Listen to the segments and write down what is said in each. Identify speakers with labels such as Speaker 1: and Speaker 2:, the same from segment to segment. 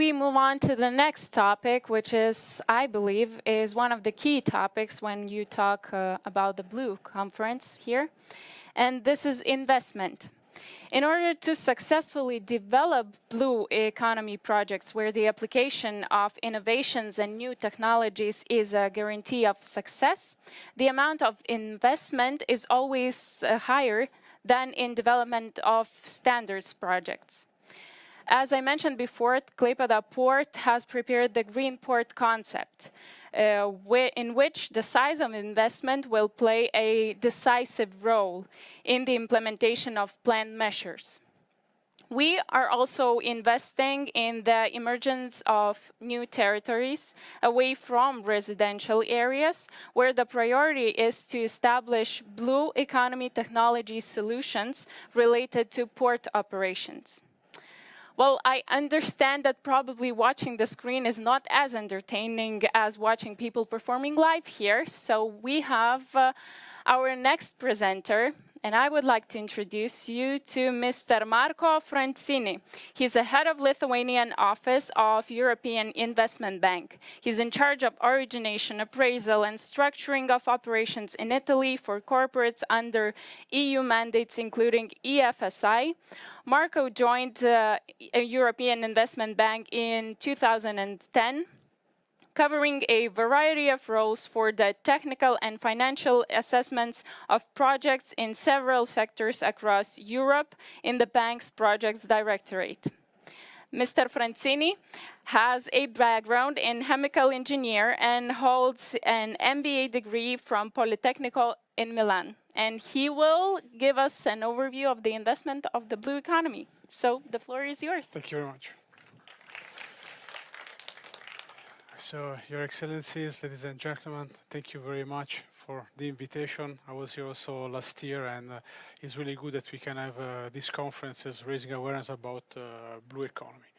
Speaker 1: we move on to the next topic, which is, I believe, is one of the key topics when you talk about the Blue Conference here, and this is investment. In order to successfully develop blue economy projects where the application of innovations and new technologies is a guarantee of success, the amount of investment is always higher than in development of standards projects. As I mentioned before, Klaipėda Port has prepared the Green Port concept, in which the size of investment will play a decisive role in the implementation of planned measures. We are also investing in the emergence of new territories away from residential areas, where the priority is to establish blue economy technology solutions related to port operations. Well, I understand that probably watching the screen is not as entertaining as watching people performing live here. So we have our next presenter, and I would like to introduce you to Mr. Marko Francini. He's the head of Lithuanian office of European Investment Bank. He's in charge of origination, appraisal, and structuring of operations in Italy for corporates under EU mandates, including EFSI. Marko joined the European Investment Bank in 2010, covering a variety of roles for the technical and financial assessments of projects in several sectors across Europe in the bank's projects directorate. Mr. Francini has a background in chemical engineer and holds an MBA degree from Politecnico in Milan. And he will give us an overview of the investment of the blue economy. So the floor is yours.
Speaker 2: Thank you very much. So, Your Excellencies, ladies and gentlemen, thank you very much for the invitation. I was here also last year, and it's really good that we can have these conferences raising awareness about blue economy.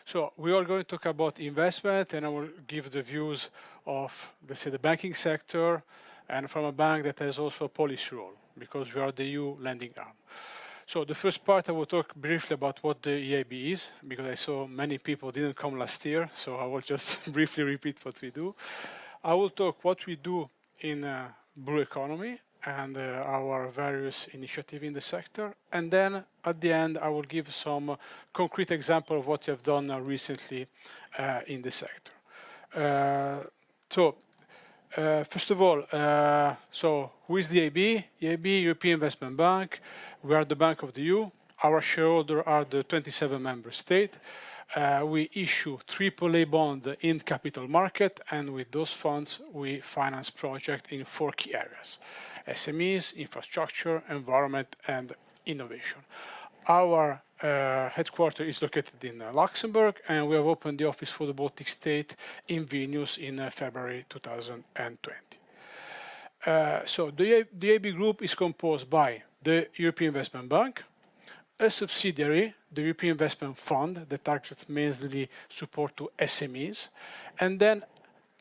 Speaker 2: So, we are going to talk about investment, and I will give the views of, let's say, the banking sector, and from a bank that has also a policy role, because we are the EU lending arm. So the first part, I will talk briefly about what the EIB is, because I saw many people didn't come last year, so I will just briefly repeat what we do. I will talk what we do in blue economy and our various initiatives in the sector. And then at the end, I will give some concrete example of what we have done recently in the sector. First of all, so who is the EIB? EIB, European Investment Bank. We are the Bank of the EU. Our shareholders are the 27 member states. We issue AAA bonds in capital market, and with those funds, we finance projects in 4 key areas: SMEs, infrastructure, environment, and innovation. Our headquarters is located in Luxembourg, and we have opened the office for the Baltic state in Vilnius in February 2020. So the EIB group is composed by the European Investment Bank, a subsidiary, the European Investment Fund, that targets mainly support to SMEs, and then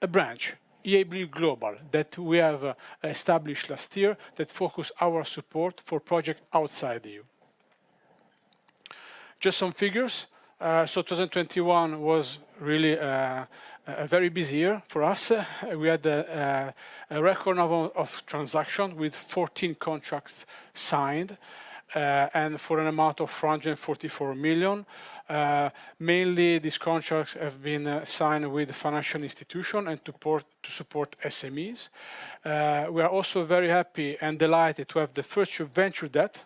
Speaker 2: a branch, EIB Global, that we have established last year, that focus our support for projects outside the EU. Just some figures. So 2021 was really a very busy year for us. We had a record number of transactions with 14 contracts signed, and for an amount of 444 million. Mainly these contracts have been signed with financial institutions and to support SMEs. We are also very happy and delighted to have the first venture debt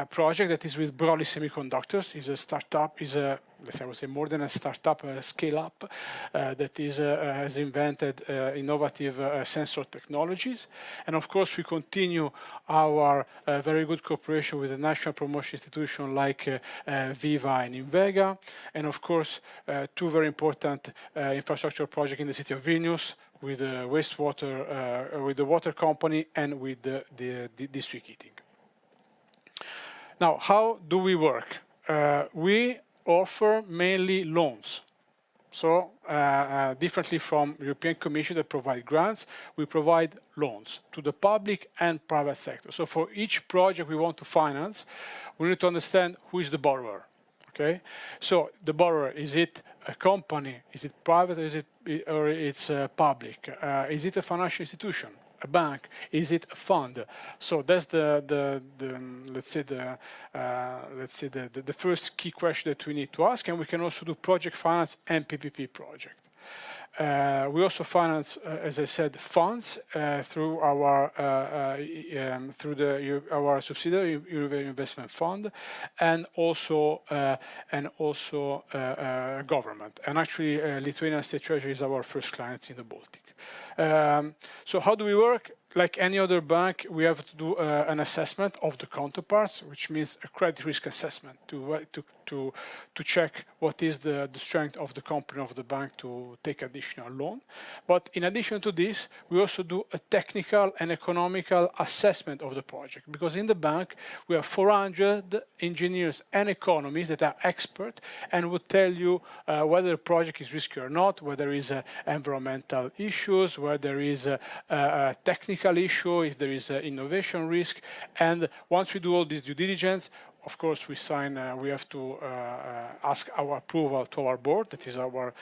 Speaker 2: project that is with Broadly Semiconductors. Is a startup, is a, let's say, I would say more than a startup, a scale-up that has invented innovative sensor technologies. And of course, we continue our very good cooperation with the national promotion institution like Viva and Invega. And of course, 2 very important infrastructure projects in the city of Vilnius with the wastewater, with the water company, and with the district heating. Now, how do we work? We offer mainly loans. So, differently from European Commission that provide grants, we provide loans to the public and private sector. So for each project we want to finance, we need to understand who is the borrower. Okay? So the borrower, is it a company? Is it private or it's public? Is it a financial institution? A bank? Is it a fund? So that's the first key question that we need to ask, and we can also do project finance and PPP project. We also finance, as I said, funds through our our subsidiary European Investment Fund, and also government. And actually, Lithuanian State Treasury is our first client in the Baltic. So how do we work? Like any other bank, we have to do an assessment of the counterparts, which means a credit risk assessment to check what is the strength of the company of the bank to take additional loan. But in addition to this, we also do a technical and economical assessment of the project, because in the bank we have 400 engineers and economists that are expert and would tell you whether the project is risky or not, whether there is environmental issues, whether there is a technical issue, if there is innovation risk. And once we do all this due diligence, of course, we sign. We have to ask our approval to our board. That is our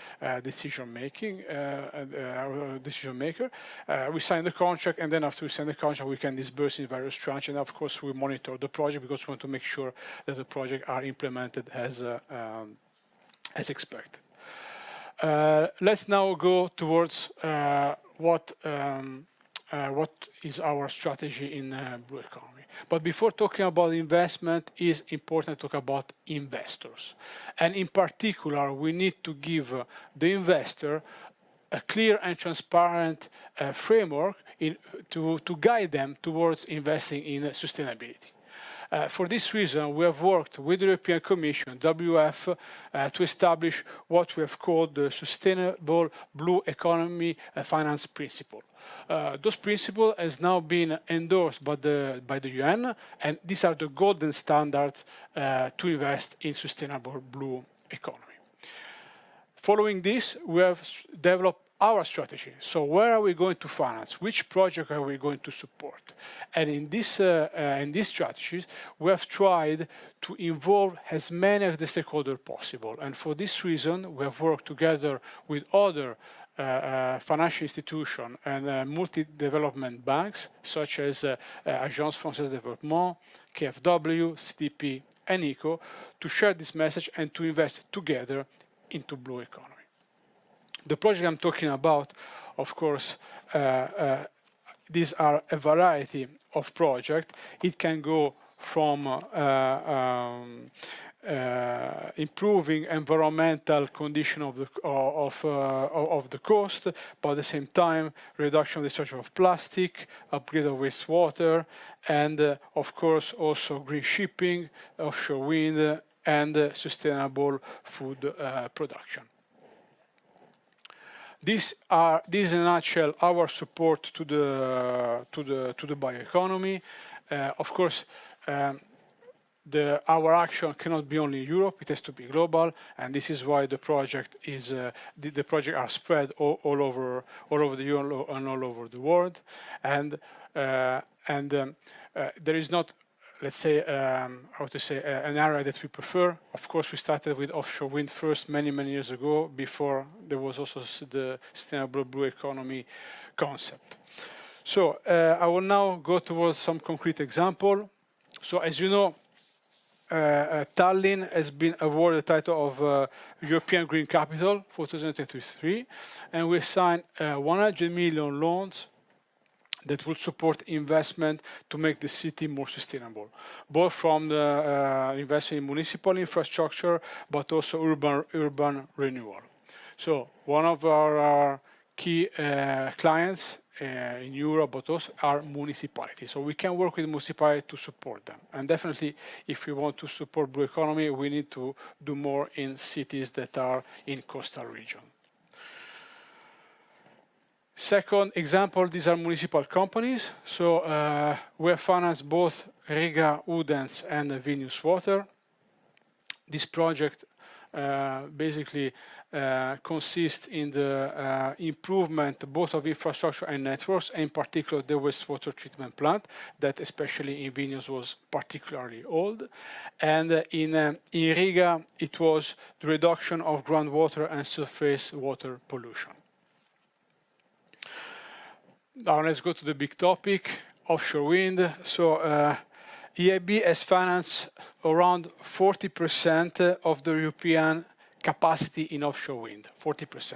Speaker 2: decision maker. We sign the contract, and then after we sign the contract, we can disburse in various tranches. And of course, we monitor the project because we want to make sure that the projects are implemented as expected. Let's now go towards what is our strategy in blue economy. But before talking about investment, it is important to talk about investors. And in particular, we need to give the investor a clear and transparent framework to guide them towards investing in sustainability. For this reason, we have worked with the European Commission, WF, to establish what we have called the Sustainable Blue Economy Finance Principle. Those principles has now been endorsed by the UN, and these are the golden standards to invest in sustainable blue economy. Following this, we have developed our strategy. So where are we going to finance? Which project are we going to support? And in these strategies, we have tried to involve as many of the stakeholders possible. And for this reason, we have worked together with other financial institutions and multi-development banks, such as Agence Française de Développement, KfW, CDP, and ECO, to share this message and to invest together into blue economy. The project I'm talking about, of course, these are a variety of projects. It can go from improving environmental condition of the coast, but at the same time, reduction of the discharge of plastic, upgrade of wastewater, and of course also green shipping, offshore wind, and sustainable food production. These in a nutshell our support to the bioeconomy. Of course, our action cannot be only in Europe; it has to be global, and this is why the project is the project are spread all over the Europe and all over the world, and there is not, let's say, how to say, an area that we prefer. Of course, we started with offshore wind first many years ago, before there was also the sustainable blue economy concept. So I will now go towards some concrete example. So as you know, Tallinn has been awarded the title of European Green Capital for 2023, and we signed 100 million loans that will support investment to make the city more sustainable, both from the investment in municipal infrastructure, but also urban renewal. So one of our key clients in Europe, but also are municipalities. So we can work with municipalities to support them. And definitely, if we want to support blue economy, we need to do more in cities that are in coastal region. Second example, these are municipal companies. So we have financed both Regas, Odense, and Vilnius Water. This project basically consists in the improvement both of infrastructure and networks, and in particular the wastewater treatment plant that especially in Vilnius was particularly old. And in Riga it was the reduction of groundwater and surface water pollution. Now let's go to the big topic, offshore wind. So EIB has financed around 40% of the European capacity in offshore wind, 40%.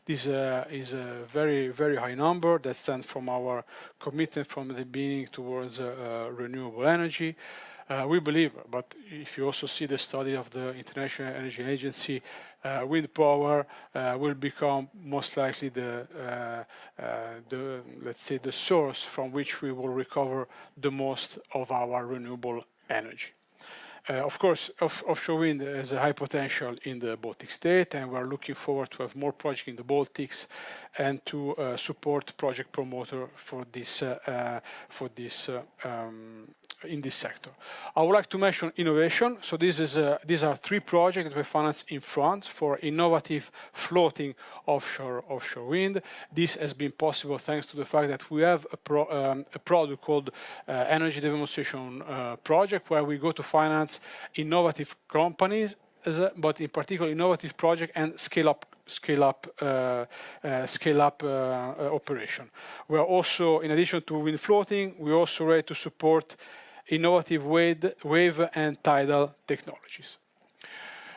Speaker 2: This is a very, very high number that stands from our commitment from the beginning towards renewable energy. We believe, but if you also see the study of the International Energy Agency, wind power will become most likely let's say the source from which we will recover the most of our renewable energy. Of course, offshore wind has a high potential in the Baltic state, and we're looking forward to have more projects in the Baltics and to support project promoter for this in this sector. I would like to mention innovation. So these are 3 projects that we financed in France for innovative floating offshore wind. This has been possible thanks to the fact that we have a product called Energy Demonstration Project, where we go to finance innovative companies, but in particular innovative project and scale up operation. We are also, in addition to wind floating, we are also ready to support innovative wave and tidal technologies.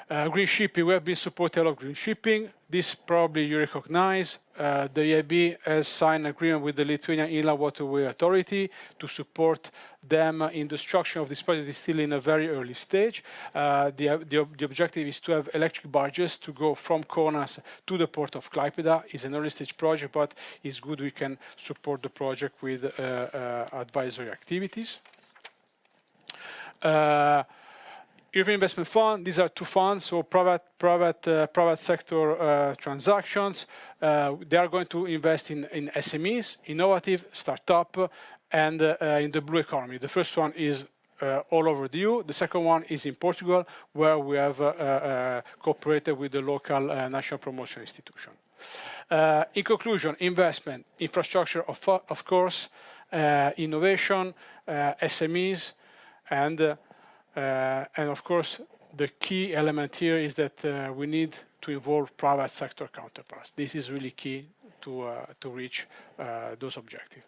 Speaker 2: Green shipping, we have been supporting a lot of green shipping. This probably you recognize. The EIB has signed an agreement with the Lithuanian Inland Waterway Authority to support them in the structure of this project. It's still in a very early stage. The objective is to have electric barges to go from Kaunas to the port of Klaipėda. It's an early stage project, but it's good we can support the project with advisory activities. European Investment Fund, these are 2 funds, so private sector transactions. They are going to invest in SMEs, innovative, startup, and in the blue economy. The first one is all over the EU. The second one is in Portugal, where we have cooperated with the local national promotion institution. In conclusion, investment, infrastructure, of course, innovation, SMEs, and of course, the key element here is that we need to involve private sector counterparts. This is really key to reach those objectives.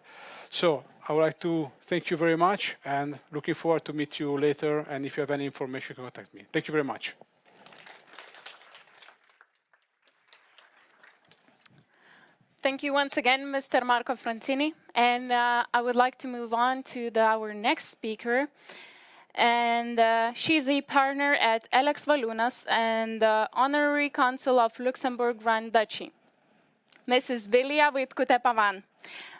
Speaker 2: So I would like to thank you very much and looking forward to meet you later. And if you have any information, contact me. Thank you very much.
Speaker 1: Thank you once again, Mr. Marco Francini. And I would like to move on to our next speaker. And she's a partner at Ellex Valiunas and honorary consul of Luxembourg Grand Duchy, Mrs. Vilija Vaitkute Pavan.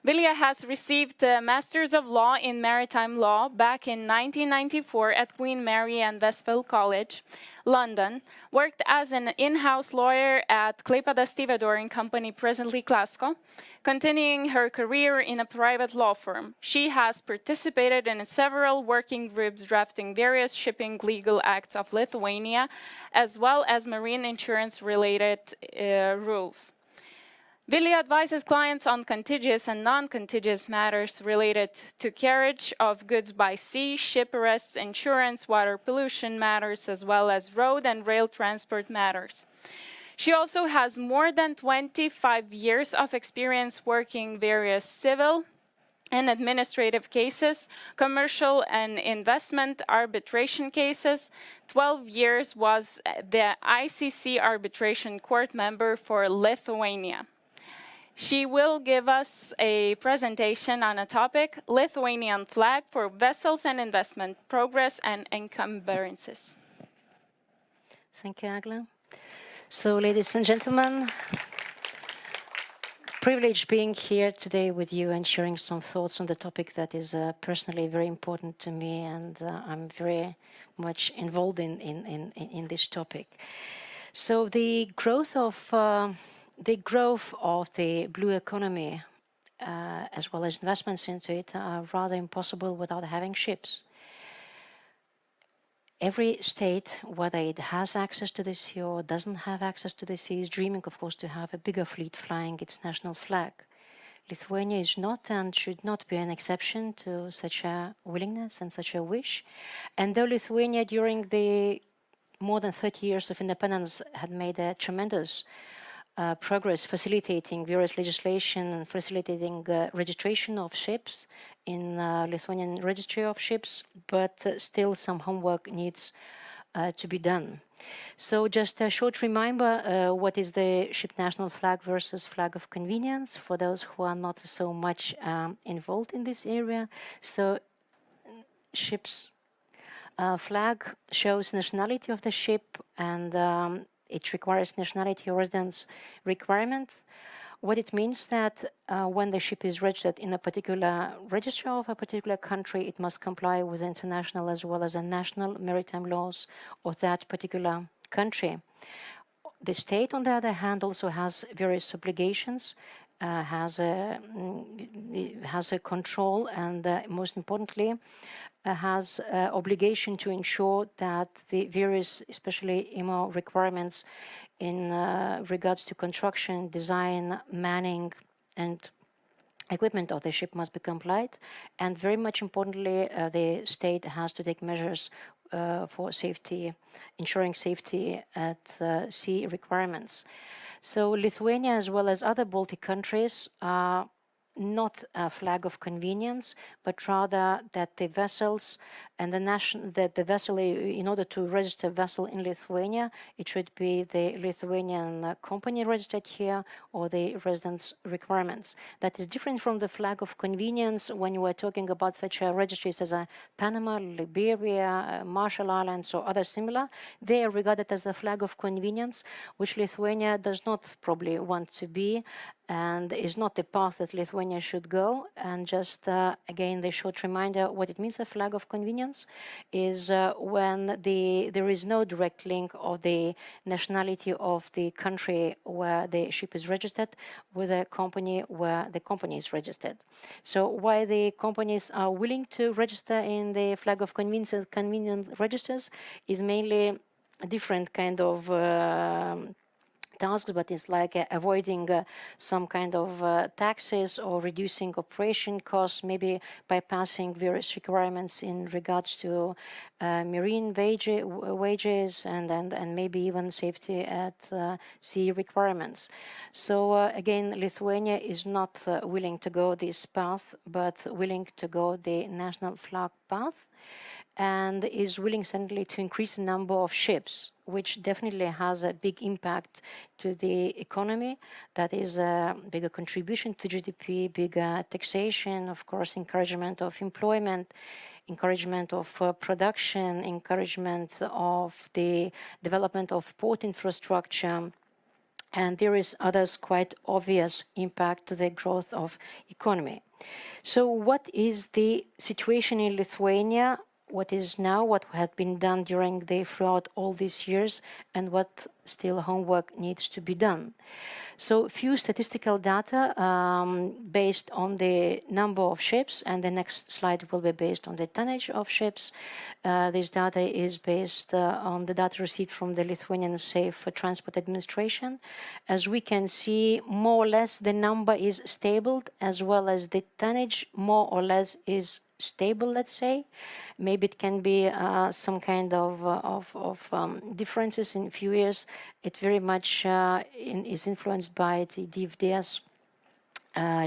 Speaker 1: Vilija has received a Master's of Law in Maritime Law back in 1994 at Queen Mary and Westfield College, London, worked as an in-house lawyer at Klaipėda Stevedoring Company, presently Klasko, continuing her career in a private law firm. She has participated in several working groups drafting various shipping legal acts of Lithuania, as well as marine insurance-related rules. Vilija advises clients on contiguous and non-contiguous matters related to carriage of goods by sea, ship arrests, insurance, water pollution matters, as well as road and rail transport matters. She also has more than 25 years of experience working various civil and administrative cases, commercial and investment arbitration cases. 12 years was the ICC arbitration court member for Lithuania. She will give us a presentation on a topic, Lithuanian flag for vessels and investment, progress and encumbrances.
Speaker 3: Thank you, Agla. So, ladies and gentlemen, privilege being here today with you and sharing some thoughts on the topic that is personally very important to me, and I'm very much involved in this topic. So the growth of the blue economy, as well as investments into it, are rather impossible without having ships. every state, whether it has access to the sea or doesn't have access to the sea, is dreaming, of course, to have a bigger fleet flying its national flag. Lithuania is not and should not be an exception to such a willingness and such a wish. And though Lithuania, during the more than 30 years of independence, had made a tremendous progress facilitating various legislation and facilitating registration of ships in Lithuanian registry of ships, but still some homework needs to be done. So just a short reminder, what is the ship national flag versus flag of convenience for those who are not so much involved in this area. So ship's flag shows nationality of the ship, and it requires nationality or residence requirement. What it means that when the ship is registered in a particular registry of a particular country, it must comply with international as well as the national maritime laws of that particular country. The state, on the other hand, also has various obligations, has a control, and most importantly, has obligation to ensure that the various, especially IMO requirements in regards to construction, design, manning, and equipment of the ship must be complied. And very much importantly, the state has to take measures for safety, ensuring safety at sea requirements. So Lithuania, as well as other Baltic countries, are not a flag of convenience, but rather that the vessels and the vessel, in order to register a vessel in Lithuania, it should be the Lithuanian company registered here or the residence requirements. That is different from the flag of convenience when you are talking about such registries as Panama, Liberia, Marshall Islands, or other similar. They are regarded as a flag of convenience, which Lithuania does not probably want to be, and is not the path that Lithuania should go. And just again, the short reminder, what it means, a flag of convenience, is when there is no direct link of the nationality of the country where the ship is registered with a company where the company is registered. So why the companies are willing to register in the flag of convenience registers is mainly a different kind of tasks, but it's like avoiding some kind of taxes or reducing operation costs, maybe bypassing various requirements in regards to marine wages and maybe even safety at sea requirements. So again, Lithuania is not willing to go this path, but willing to go the national flag path, and is willing certainly to increase the number of ships, which definitely has a big impact to the economy. That is a bigger contribution to GDP, bigger taxation, of course, encouragement of employment, encouragement of production, encouragement of the development of port infrastructure, and there is others quite obvious impact to the growth of economy. So what is the situation in Lithuania? What is now, what had been done throughout all these years, and what still homework needs to be done. So few statistical data based on the number of ships, and the next slide will be based on the tonnage of ships. This data is based on the data received from the Lithuanian Safe Transport Administration. As we can see, more or less the number is stable, as well as the tonnage more or less is stable, let's say. Maybe it can be some kind of differences in a few years. It very much is influenced by the DFDS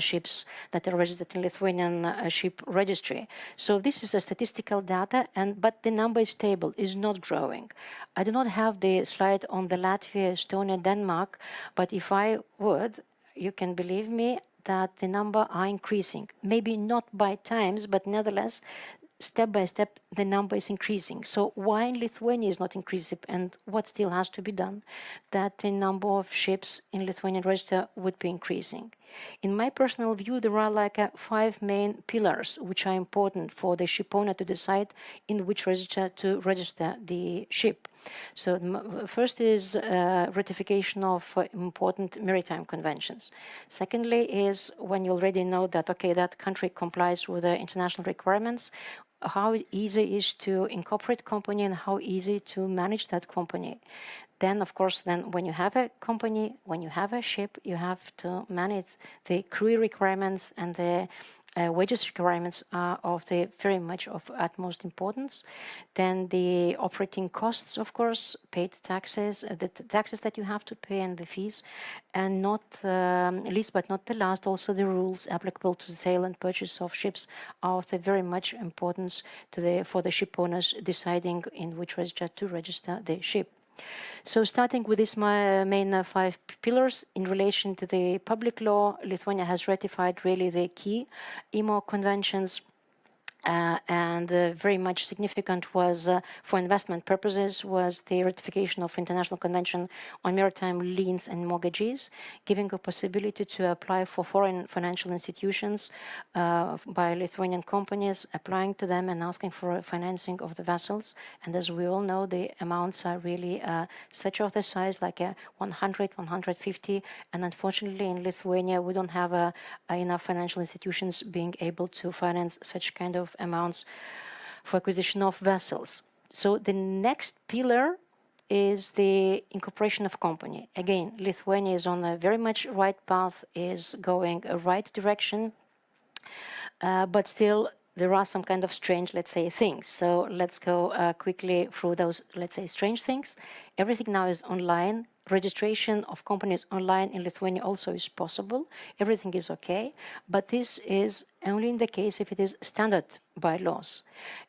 Speaker 3: ships that are registered in Lithuanian ship registry. So this is a statistical data, but the number is stable, is not growing. I do not have the slide on the Latvia, Estonia, Denmark, but if I would, you can believe me, that the number are increasing. Maybe not by times, but nevertheless, step by step, the number is increasing. So why in Lithuania is not increasing, and what still has to be done, that the number of ships in Lithuanian register would be increasing? In my personal view, there are like 5 main pillars which are important for the ship owner to decide in which register to register the ship. So first is ratification of important maritime conventions. Secondly is when you already know that, okay, that country complies with the international requirements, how easy it is to incorporate company and how easy to manage that company. Then, of course, when you have a company, when you have a ship, you have to manage the crew requirements, and the wages requirements are of the very much of utmost importance. Then the operating costs, of course, paid taxes, the taxes that you have to pay and the fees, and not least but not the last, also the rules applicable to the sale and purchase of ships are of the very much importance for the ship owners deciding in which register to register the ship. So starting with these main 5 pillars, in relation to the public law, Lithuania has ratified really the key IMO conventions. And very much significant was, for investment purposes, was the ratification of International Convention on Maritime Liens and Mortgages, giving a possibility to apply for foreign financial institutions by Lithuanian companies, applying to them and asking for financing of the vessels. And as we all know, the amounts are really such of the size, like 100, 150. And unfortunately, in Lithuania, we don't have enough financial institutions being able to finance such kind of amounts for acquisition of vessels. So the next pillar is the incorporation of company. Again, Lithuania is on a very much right path, is going a right direction, but still there are some kind of strange, let's say, things. So let's go quickly through those, let's say, strange things. Everything now is online. Registration of companies online in Lithuania also is possible. Everything is okay, but this is only in the case if it is standard bylaws.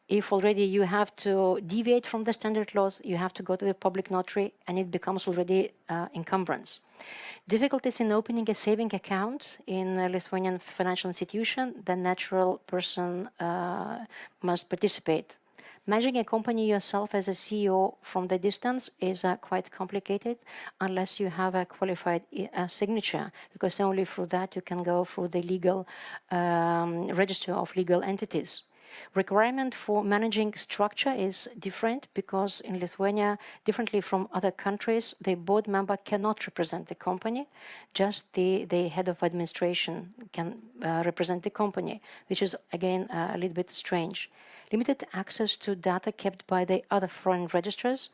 Speaker 3: If already you have to deviate from the standard laws, you have to go to the public notary, and it becomes already encumbrance. Difficulties in opening a saving account in a Lithuanian financial institution, the natural person must participate. Managing a company yourself as a CEO from the distance is quite complicated unless you have a qualified signature, because only through that you can go through the legal register of legal entities. Requirement for managing structure is different, because in Lithuania, differently from other countries, the board member cannot represent the company, just the head of administration can represent the company, which is again a little bit strange. Limited access to data kept by the other foreign registers.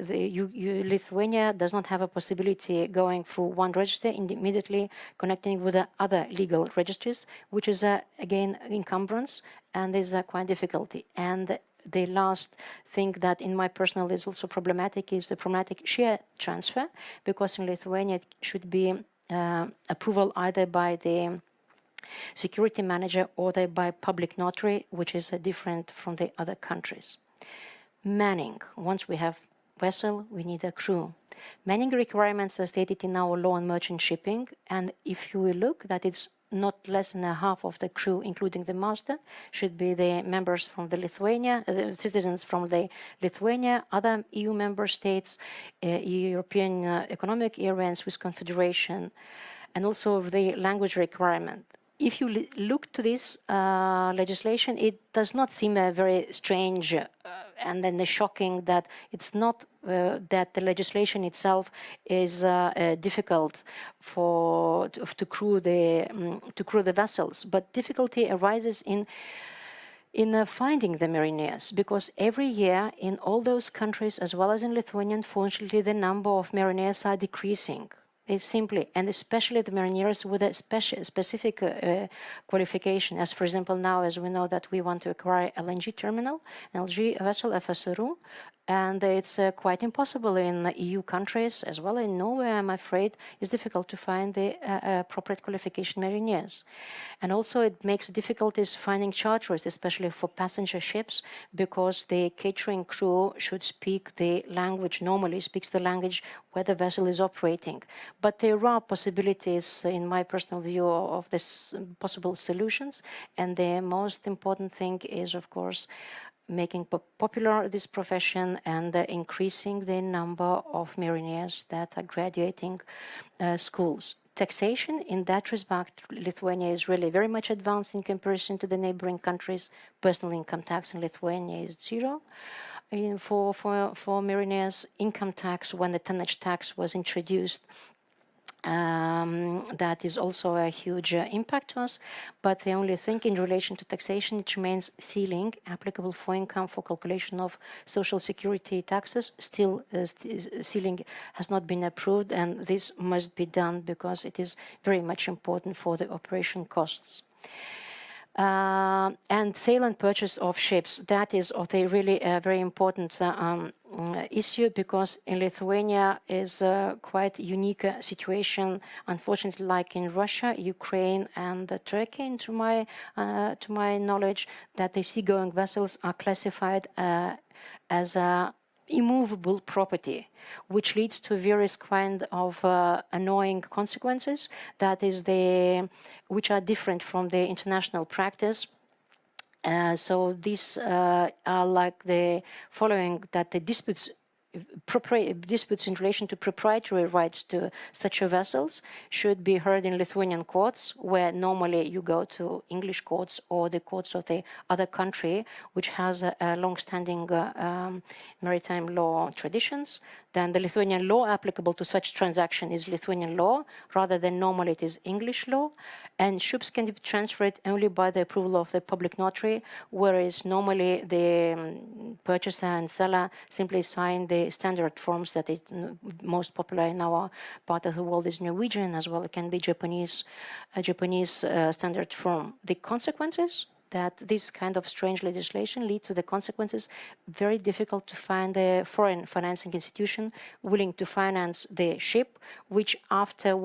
Speaker 3: Lithuania does not have a possibility going through one register and immediately connecting with the other legal registers, which is again encumbrance, and is quite difficulty. And the last thing that in my personal is also problematic is the problematic share transfer, because in Lithuania it should be approval either by the security manager or by public notary, which is different from the other countries. Manning. Once we have vessel, we need a crew. Manning requirements are stated in our law on merchant shipping, and if you will look, that it's not less than a half of the crew, including the master, should be the members from the Lithuania, citizens from the Lithuania, other EU member states, European Economic Area and Swiss Confederation, and also the language requirement. If you look to this legislation, it does not seem very strange and then shocking that it's not that the legislation itself is difficult to crew the vessels, but difficulty arises in finding the mariners, because every year in all those countries, as well as in Lithuania, unfortunately, the number of mariners are decreasing. Is simply, and especially the mariners with a specific qualification, as for example now, as we know that we want to acquire LNG terminal, LNG vessel, FSRU, and it's quite impossible in EU countries, as well in Norway, I'm afraid, it's difficult to find the appropriate qualification mariners. And also it makes difficulties finding charterers, especially for passenger ships, because the catering crew should speak the language, normally speaks the language where the vessel is operating. But there are possibilities, in my personal view, of this possible solutions. And the most important thing is, of course, making popular this profession and increasing the number of mariners that are graduating schools. Taxation, in that respect, Lithuania is really very much advanced in comparison to the neighboring countries. Personal income tax in Lithuania is 0. For mariners, income tax, when the tonnage tax was introduced, That is also a huge impact to us. But the only thing in relation to taxation, it remains ceiling applicable for income for calculation of social security taxes. Still, ceiling has not been approved, and this must be done because it is very much important for the operation costs. And sale and purchase of ships, that is really a very important issue, because in Lithuania is a quite unique situation, unfortunately, like in Russia, Ukraine, and Turkey, to my knowledge, that the seagoing vessels are classified as a immovable property, which leads to various kind of annoying consequences, that is which are different from the international practice. So these are like the following, that the disputes in relation to proprietary rights to such vessels should be heard in Lithuanian courts, where normally you go to English courts or the courts of the other country, which has a long-standing maritime law traditions. Then the Lithuanian law applicable to such transaction is Lithuanian law, rather than normally it is English law. And ships can be transferred only by the approval of the public notary, whereas normally the purchaser and seller simply sign the standard forms that is most popular in our part of the world is Norwegian, as well it can be Japanese standard form. The consequences that this kind of strange legislation lead to the consequences very difficult to find a foreign financing institution willing to finance the ship, which after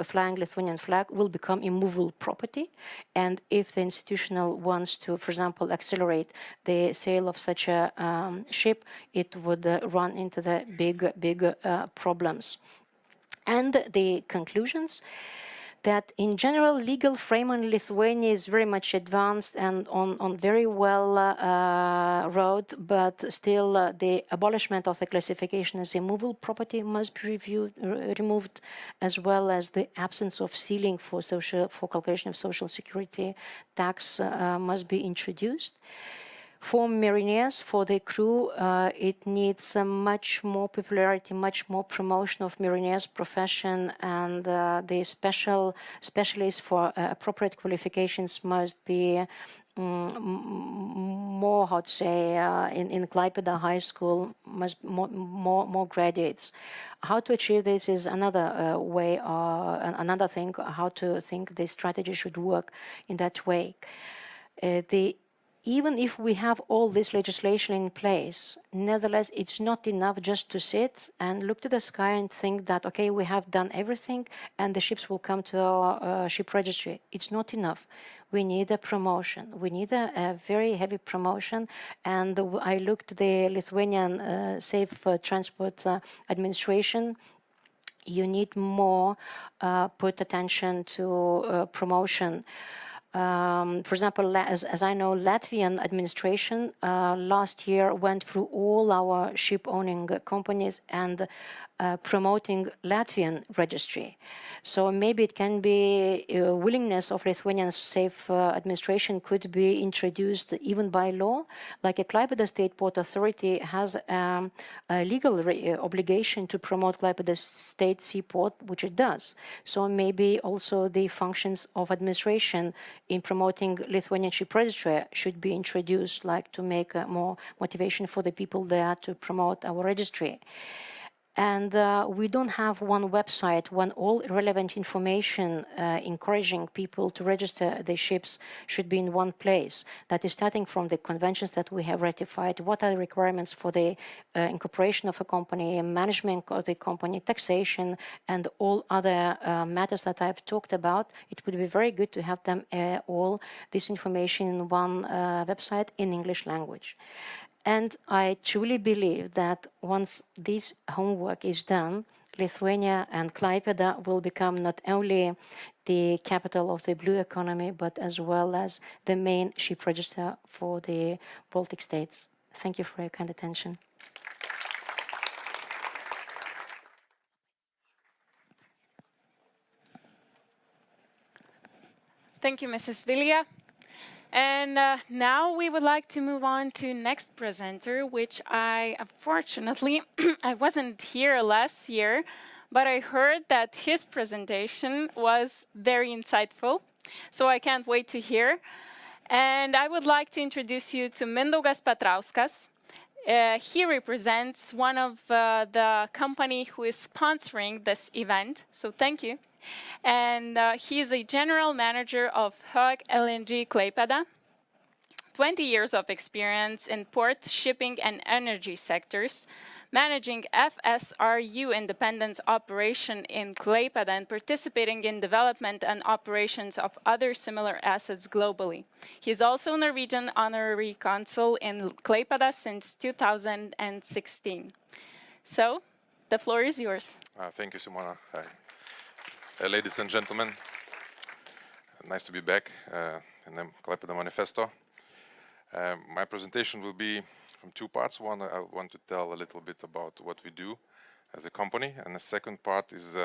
Speaker 3: flying Lithuanian flag will become immovable property. And if the institutional wants to, for example, accelerate the sale of such a ship, it would run into the big problems. And the conclusions, that in general, legal framework in Lithuania is very much advanced and on very well road, but still the abolishment of the classification as immovable property must be removed, as well as the absence of ceiling for calculation of social security tax must be introduced. For mariners, for the crew, it needs much more popularity, much more promotion of mariners' profession, and the specialists for appropriate qualifications must be more, how to say, in Klaipėda High School, must more graduates. How to achieve this is another way, another thing, how to think the strategy should work in that way. Even if we have all this legislation in place, nevertheless, it's not enough just to sit and look to the sky and think that, okay, we have done everything and the ships will come to our ship registry. It's not enough. We need a promotion. We need a very heavy promotion. And I looked at the Lithuanian Safe Transport Administration. You need more put attention to promotion. For example, as I know, Latvian administration last year went through all our ship-owning companies and promoting Latvian registry. So maybe it can be a willingness of Lithuanian safe administration could be introduced even by law. Like a Klaipėda State Port Authority has a legal obligation to promote Klaipėda State Seaport, which it does. So maybe also the functions of administration in promoting Lithuanian ship registry should be introduced, like to make more motivation for the people there to promote our registry. And we don't have one website when all relevant information encouraging people to register their ships should be in one place. That is starting from the conventions that we have ratified, what are the requirements for the incorporation of a company, management of the company, taxation, and all other matters that I've talked about. It would be very good to have them all this information in one website in English language. And I truly believe that once this homework is done, Lithuania and Klaipėda will become not only the capital of the blue economy, but as well as the main ship register for the Baltic states. Thank you for your kind attention.
Speaker 1: Thank you, Mrs. Vilija. And now we would like to move on to next presenter, which unfortunately, I wasn't here last year, but I heard that his presentation was very insightful, so I can't wait to hear. And I would like to introduce you to Mindaugas Petrauskas. He represents one of the company who is sponsoring this event, so thank you. And he is a general manager of Hoegh LNG Klaipėda. 20 years of experience in port, shipping, and energy sectors, managing FSRU independent operation in Klaipėda and participating in development and operations of other similar assets globally. He is also Norwegian honorary consul in Klaipėda since 2016. So, the floor is yours.
Speaker 4: Thank you, Simona. Ladies and gentlemen, nice to be back in the Klaipėda Manifesto. My presentation will be from two parts. One, I want to tell a little bit about what we do as a company, and the second part is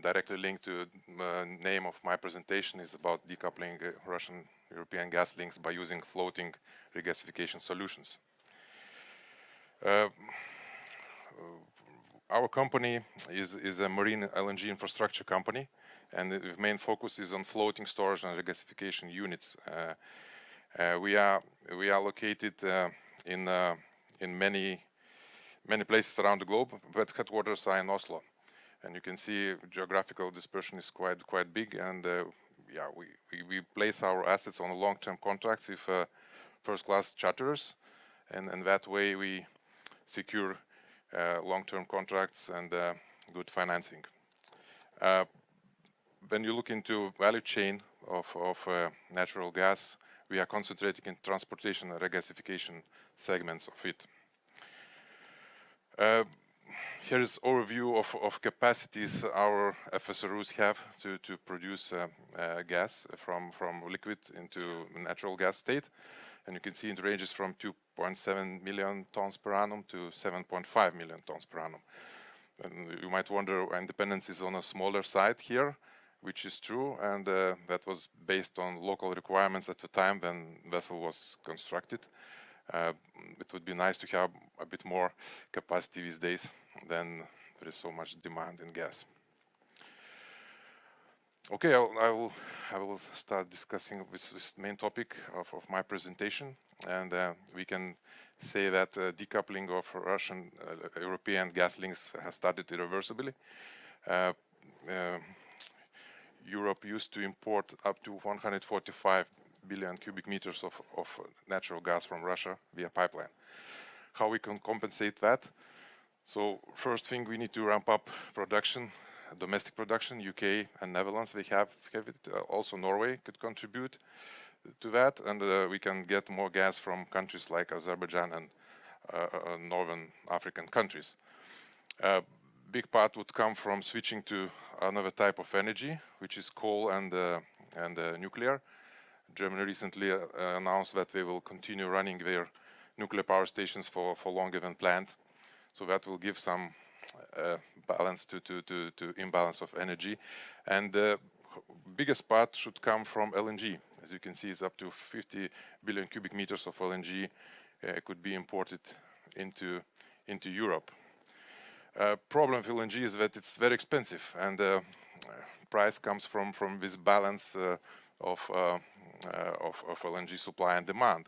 Speaker 4: directly linked to the name of my presentation, is about decoupling Russian-European gas links by using floating regasification solutions. Our company is a marine LNG infrastructure company, and the main focus is on floating storage and regasification units. We are located in many places around the globe, but headquarters are in Oslo, and you can see geographical dispersion is quite big. And yeah, we place our assets on long-term contracts with first-class charterers, and that way we secure long-term contracts and good financing. When you look into value chain of natural gas, we are concentrating in transportation and regasification segments of it. Here is overview of capacities our FSRUs have to produce gas from liquid into natural gas state. And you can see it ranges from 2.7 million tons per annum to 7.5 million tons per annum. And you might wonder, independence is on a smaller side here, which is true, and that was based on local requirements at the time when vessel was constructed. It would be nice to have a bit more capacity these days, then there is so much demand in gas. Okay, I will start discussing this main topic of my presentation, and we can say that decoupling of Russian European gas links has started irreversibly. Europe used to import up to 145 billion cubic meters of natural gas from Russia via pipeline. How we can compensate that? So first thing, we need to ramp up production, domestic production. UK and Netherlands, they have it. Also Norway could contribute to that, and we can get more gas from countries like Azerbaijan and northern African countries. Big part would come from switching to another type of energy, which is coal and nuclear. Germany recently announced that they will continue running their nuclear power stations for longer than planned. So that will give some balance to imbalance of energy. And the biggest part should come from LNG. As you can see, it's up to 50 billion cubic meters of LNG could be imported into Europe. Problem with LNG is that it's very expensive, and price comes from this balance of LNG supply and demand.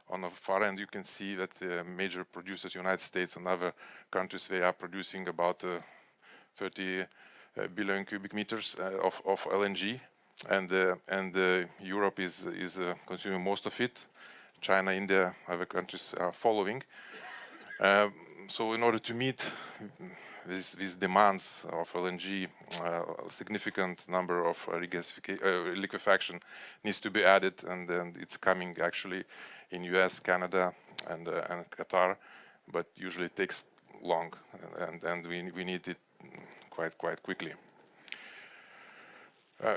Speaker 4: On the far end, you can see that major producers, United States and other countries, they are producing about 30 billion cubic meters of LNG, and Europe is consuming most of it. China, India, other countries are following. So in order to meet these demands of LNG, a significant number of liquefaction needs to be added, and then it's coming actually in US, Canada, and Qatar, but usually it takes long, and we need it quite quickly.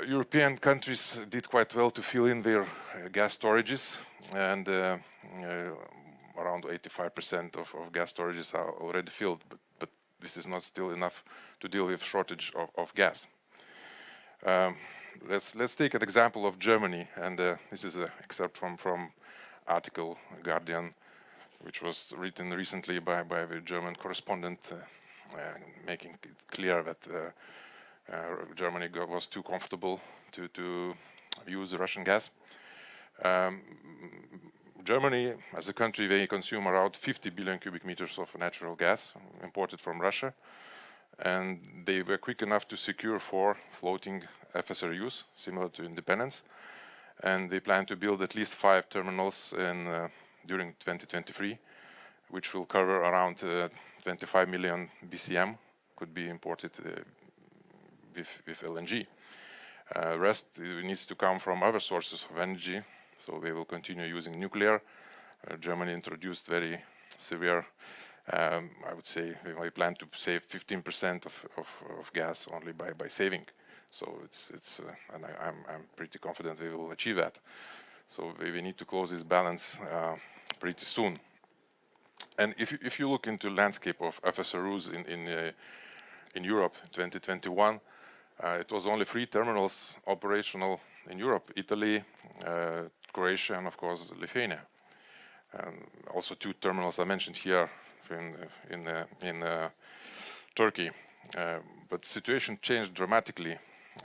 Speaker 4: European countries did quite well to fill in their gas storages, and around 85% of gas storages are already filled, but this is not still enough to deal with shortage of gas. Let's take an example of Germany, and this is an excerpt from article Guardian, which was written recently by the German correspondent making it clear that Germany was too comfortable to use Russian gas. Germany, as a country, they consume around 50 billion cubic meters of natural gas imported from Russia, and they were quick enough to secure 4 floating FSRUs, similar to Independence, and they plan to build at least 5 terminals during 2023, which will cover around 25 million BCM, could be imported with LNG. Rest needs to come from other sources of energy, so they will continue using nuclear. Germany introduced very severe, I would say, we plan to save 15% of gas only by saving. So and I'm pretty confident we will achieve that. So we need to close this balance pretty soon. And if you look into landscape of FSRUs in Europe, 2021, it was only 3 terminals operational in Europe: Italy, Croatia, and of course Lithuania. Also 2 terminals I mentioned here in Turkey. But the situation changed dramatically,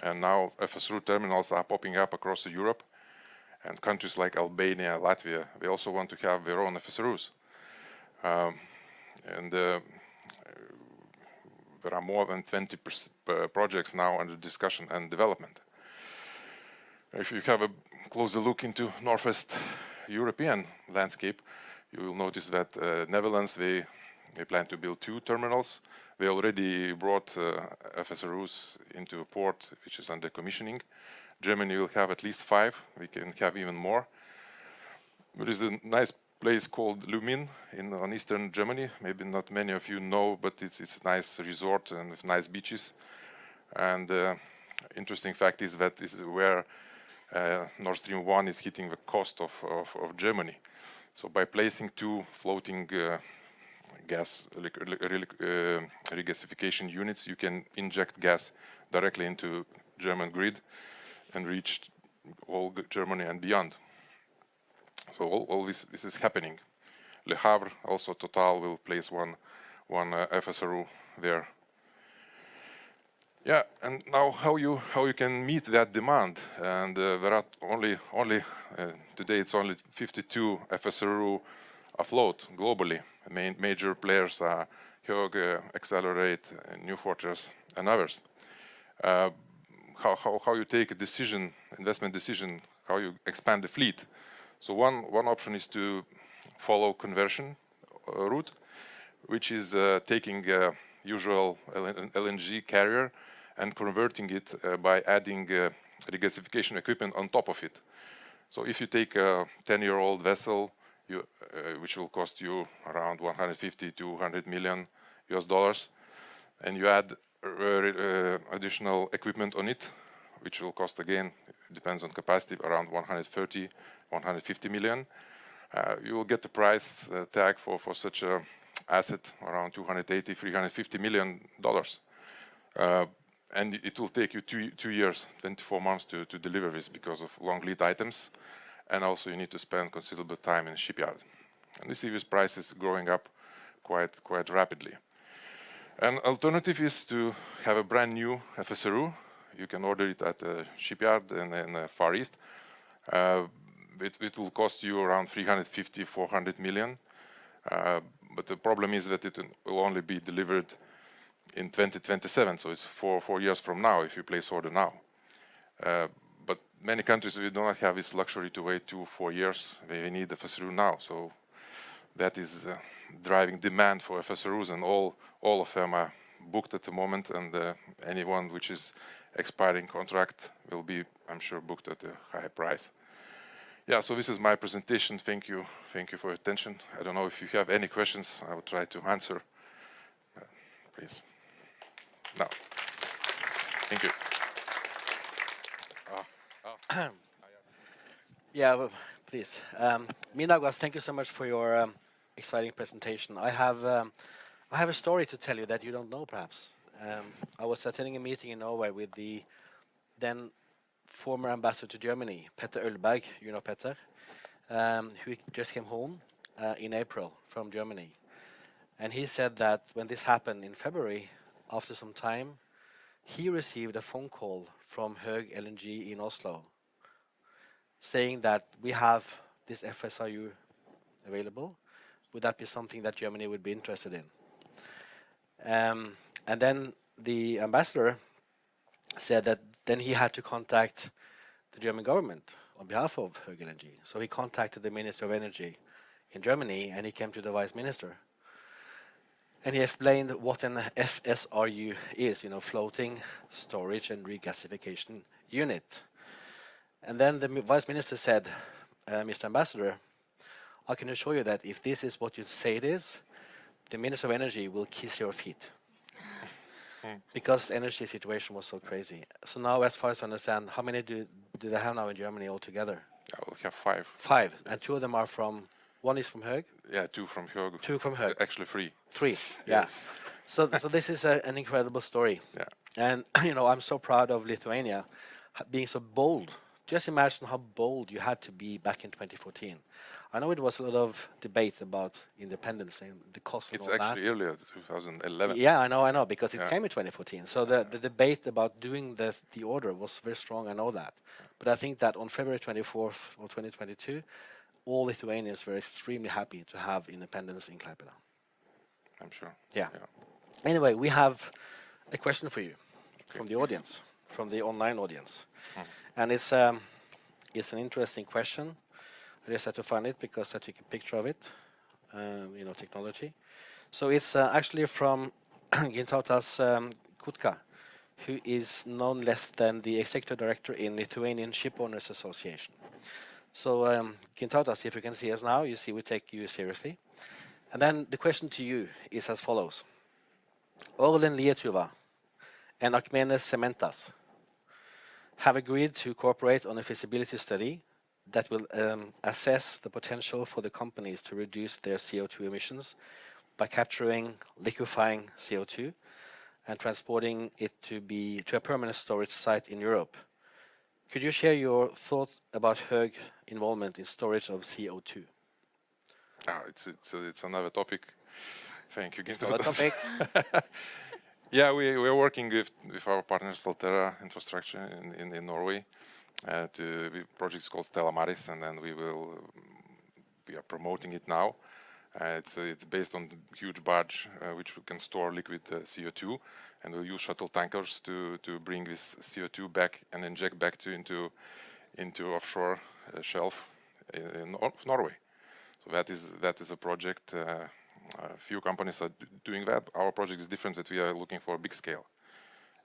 Speaker 4: and now FSRU terminals are popping up across Europe, and countries like Albania, Latvia, they also want to have their own FSRUs. There are more than 20 projects now under discussion and development. If you have a closer look into Northwest European landscape, you will notice that Netherlands, they plan to build 2 terminals. They already brought FSRUs into a port which is under commissioning. Germany will have at least 5. We can have even more. There is a nice place called Lumin on eastern Germany. Maybe not many of you know, but it's a nice resort and with nice beaches. And interesting fact is that this is where Nord Stream 1 is hitting the coast of Germany. So by placing 2 floating gas regasification units, you can inject gas directly into German grid and reach all Germany and beyond. So all this is happening. Le Havre, also Total will place one FSRU there. Yeah, and now how you can meet that demand? And there are only today it's only 52 FSRU afloat globally. Major players are Hoegh, Accelerate, New Fortress, and others. How you take a decision, investment decision, how you expand the fleet? So one option is to follow conversion route, which is taking usual LNG carrier and converting it by adding regasification equipment on top of it. So if you take a 10-year-old vessel, which will cost you around 150 to 200 million US dollars, and you add additional equipment on it, which will cost, again, depends on capacity, around 130, 150 million. You will get the price tag for such an asset around 280, 350 million dollars. And it will take you 2 years, 24 months to deliver this because of long lead items. And also you need to spend considerable time in the shipyard. And we see this price is growing up quite rapidly. An alternative is to have a brand new FSRU. You can order it at a shipyard in the Far East. It will cost you around 350, 400 million. But the problem is that it will only be delivered in 2027, so it's 4 years from now if you place order now. But many countries, we do not have this luxury to wait 2 or 4 years. They need the FSRU now, so that is driving demand for FSRUs, and all of them are booked at the moment, and anyone which is expiring contract will be, I'm sure, booked at a high price. Yeah, so this is my presentation. Thank you for your attention. I don't know if you have any questions. I will try to answer. Please. No. Thank you.
Speaker 5: Yeah, well, please. Mindaugas, thank you so much for your exciting presentation. I have a story to tell you that you don't know, perhaps. I was attending a meeting in Norway with the then former ambassador to Germany, Petter Ølberg, you know Petter, who just came home in April from Germany. And he said that when this happened in February, after some time, he received a phone call from Hoegh LNG in Oslo saying that we have this FSRU available. Would that be something that Germany would be interested in? And then the ambassador said that then he had to contact the German government on behalf of Hoegh LNG. So he contacted the Minister of Energy in Germany, and he came to the Vice Minister. And he explained what an FSRU is, floating storage and regasification unit. And then the Vice Minister said, Mr. Ambassador, I can assure you that if this is what you say it is, the Minister of Energy will kiss your feet. Because the energy situation was so crazy. So now, as far as I understand, how many do they have now in Germany altogether?
Speaker 4: Yeah, we have 5.
Speaker 5: 5, and 2 of them are one is from Hoegh?
Speaker 4: Yeah, 2 from Hoegh.
Speaker 5: 2 from Hoegh.
Speaker 4: Actually 3.
Speaker 5: 3, yeah.
Speaker 4: Yes.
Speaker 5: So this is an incredible story.
Speaker 4: Yeah.
Speaker 5: And, I'm so proud of Lithuania being so bold. Just imagine how bold you had to be back in 2014. I know it was a lot of debate about independence and the cost and
Speaker 4: It's
Speaker 5: all that.
Speaker 4: actually earlier, 2011.
Speaker 5: Yeah, I know, because it
Speaker 4: Yeah.
Speaker 5: came in 2014. So the debate about doing the order was very strong, I know that. But I think that on February 24th of 2022, all Lithuanians were extremely happy to have independence in Klaipėda.
Speaker 4: I'm sure.
Speaker 5: Yeah. Anyway, we have a question for you from the audience, from the online audience. And it's an interesting question. I just had to find it because I took a picture of it, technology. So it's actually from Gintautas Kutka, who is none less than the executive director in Lithuanian Shipowners Association. So Gintautas, if you can see us now, you see we take you seriously. And then the question to you is as follows. Orlen Lietuva and Akmenės Cementas have agreed to cooperate on a feasibility study that will assess the potential for the companies to reduce their CO2 emissions by capturing, liquefying CO2 and transporting it to a permanent storage site in Europe. Could you share your thoughts about Hoegh involvement in storage of CO2?
Speaker 4: It's another topic. Thank you,
Speaker 5: It's another
Speaker 4: Gintautas.
Speaker 5: topic.
Speaker 4: Yeah, we're working with our partners Altera Infrastructure in Norway. The project is called Stella Maris, and then we are promoting it now. It's based on the huge barge which can store liquid CO2, and we'll use shuttle tankers to bring this CO2 back and inject back into offshore shelf in Norway. So that is a project. Few companies are doing that. Our project is different, that we are looking for a big scale.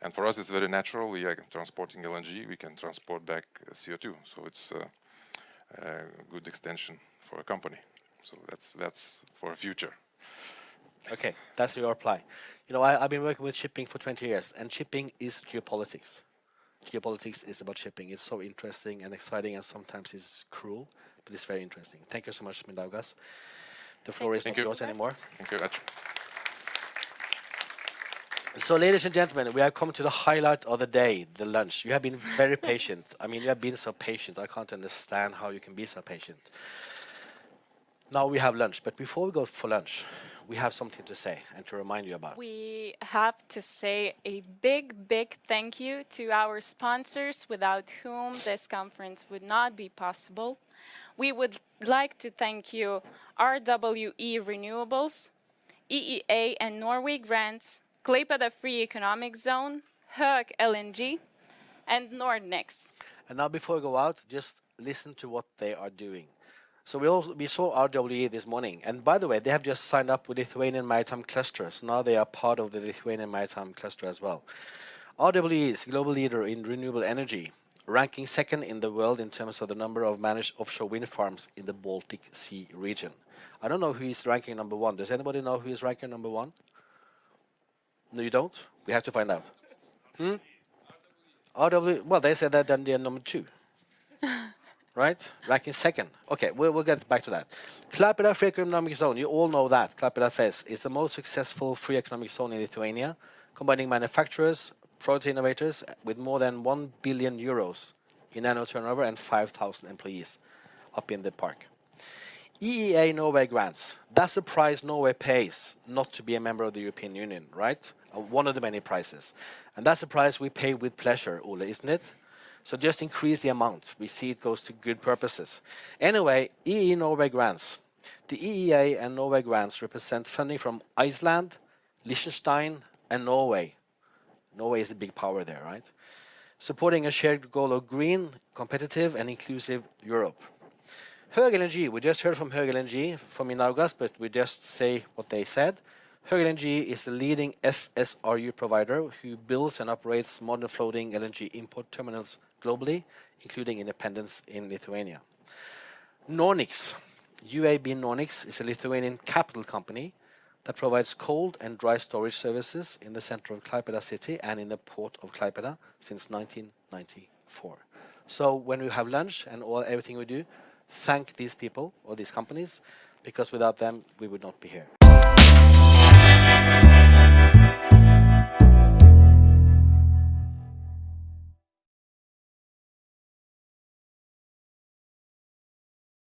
Speaker 4: And for us, it's very natural. We are transporting LNG. We can transport back CO2. So it's a good extension for a company. So that's for the future.
Speaker 5: Okay, that's your reply. I've been working with shipping for 20 years, and shipping is geopolitics. Geopolitics is about shipping. It's so interesting and exciting, and sometimes it's cruel, but it's very interesting. Thank you so much, Mindaugas. The floor is not yours anymore.
Speaker 4: Thank you very much.
Speaker 5: So, ladies and gentlemen, we have come to the highlight of the day, the lunch. You have been very patient. You have been so patient. I can't understand how you can be so patient. Now we have lunch, but before we go for lunch, we have something to say and to remind you about.
Speaker 1: We have to say a big, big thank you to our sponsors, without whom this conference would not be possible. We would like to thank you RWE Renewables, EEA and Norway Grants, Klaipėda Free Economic Zone, Hoegh LNG, and Nordnex.
Speaker 5: And now before we go out, just listen to what they are doing. So we saw RWE this morning. And by the way, they have just signed up with Lithuanian Maritime Cluster. So now they are part of the Lithuanian Maritime Cluster as well. RWE is global leader in renewable energy, ranking second in the world in terms of the number of managed offshore wind farms in the Baltic Sea region. I don't know who is ranking number 1. Does anybody know who is ranking number 1? No, you don't? We have to find out. RWE, well, they said that then they're number 2. Right? Ranking second. Okay, we'll get back to that. Klaipėda Free Economic Zone, you all know that. Klaipėda FES is the most successful free economic zone in Lithuania, combining manufacturers, product innovators with more than 1 billion euros in annual turnover and 5,000 employees up in the park. EEA Norway grants. That's a price Norway pays not to be a member of the European Union, right? One of the many prices. And that's a price we pay with pleasure, Ole, isn't it? So just increase the amount. We see it goes to good purposes. Anyway, EEA Norway grants. The EEA and Norway grants represent funding from Iceland, Liechtenstein, and Norway. Norway is the big power there, right? Supporting a shared goal of green, competitive, and inclusive Europe. Hoegh LNG, we just heard from Hoegh LNG, from Mindaugas, but we just say what they said. Hoegh LNG is the leading FSRU provider who builds and operates modern floating LNG import terminals globally, including Independence in Lithuania. Nornix, UAB Nornix is a Lithuanian capital company that provides cold and dry storage services in the center of Klaipėda city and in the port of Klaipėda since 1994. So when we have lunch and everything we do, thank these people or these companies, because without them we would not be here.